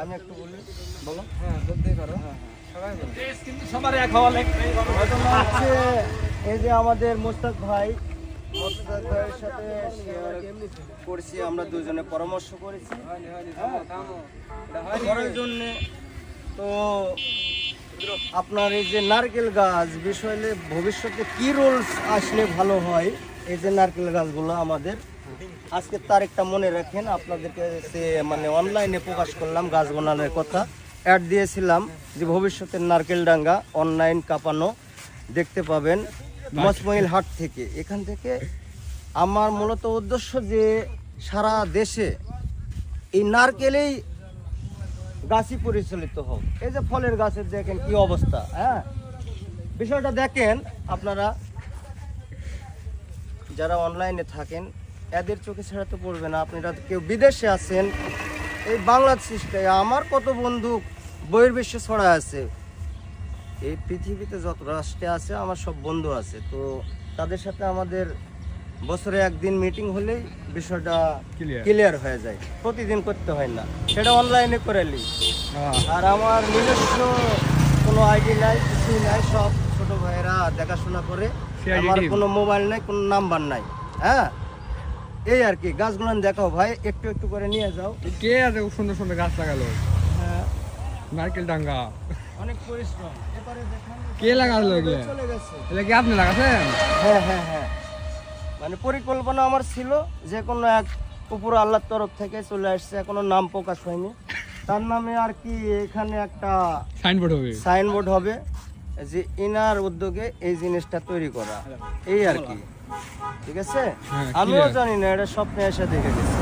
আমি একটু বলি, বলো। হ্যাঁ বলতেই পারো। সবাই বলো। কিন্তু সবার এক হওয়া লাগবে। ঘটনা হচ্ছে এই যে আমাদের মোস্তাক ভাইয়ের সাথে শেয়ার করছি, আমরা দুজনে পরামর্শ করেছি করার জন্য। তো আপনার এই যে নারকেল গাছ বিষয়ে ভবিষ্যতে কি রুলস আসলে ভালো হয়, এই যে নারকেল গাছগুলো আমাদের আজকে তারিখটা মনে রাখেন, আপনাদেরকে মানে অনলাইনে প্রকাশ করলাম গাছ বানানোর কথা, অ্যাড দিয়েছিলাম যে ভবিষ্যতে নারকেল ডাঙ্গা অনলাইন কাঁপানো দেখতে পাবেন মসমইল হাট থেকে। এখান থেকে আমার মূলত উদ্দেশ্য যে সারা দেশে এই নারকেলেই গাছই পরিচালিত হোক। এই যে ফলের গাছের দেখেন কি অবস্থা, হ্যাঁ বিষয়টা দেখেন আপনারা যারা অনলাইনে থাকেন, এদের চোখে ছাড়া তো পড়বে না। আপনারা কেউ বিদেশে আছেন, এই বাংলাদেশে আমার কত বন্ধু বহির্বিশ্বে ছড়া আছে, এই পৃথিবীতে যত রাষ্ট্রে আছে আমার সব বন্ধু আছে। তো তাদের সাথে আমাদের বছরে একদিন মিটিং হলেই বিষয়টা ক্লিয়ার হয়ে যায়, প্রতিদিন করতে হয় না, সেটা অনলাইনে করে নিই। আর আমার নিজস্ব কোনো আইডি নাই, কিছুই নাই, সব ছোট ভাইয়েরা দেখাশোনা করে। আমার কোনো মোবাইল নাই, কোনো নাম্বার নাই। হ্যাঁ এই আর কি। গাছগুলো দেখাও ভাই, একটু একটু করে নিয়ে যাও। কে আছে সুন্দর সুন্দর গাছ লাগালো? হ্যাঁ নারকেল ডাঙ্গা অনেক পরিশ্রম। এবারে দেখান কে লাগালো এগুলো? চলে গেছে। এটা কি আপনি লাগাছেন? হ্যাঁ হ্যাঁ হ্যাঁ, মানে পরিকল্পনা আমার ছিল যে কোনো এক উপর আল্লাহর তরফ থেকে চলে আসছে, এখনো নাম প্রকাশ হয়নি, তার নামে আর কি এখানে একটা সাইনবোর্ড হবে যে ইনার উদ্যোগে এই জিনিসটা তৈরি করা, এই আর কি। ঠিক আছে, আমিও জানি না, এটা স্বপ্নে এসে দেখে গেছি।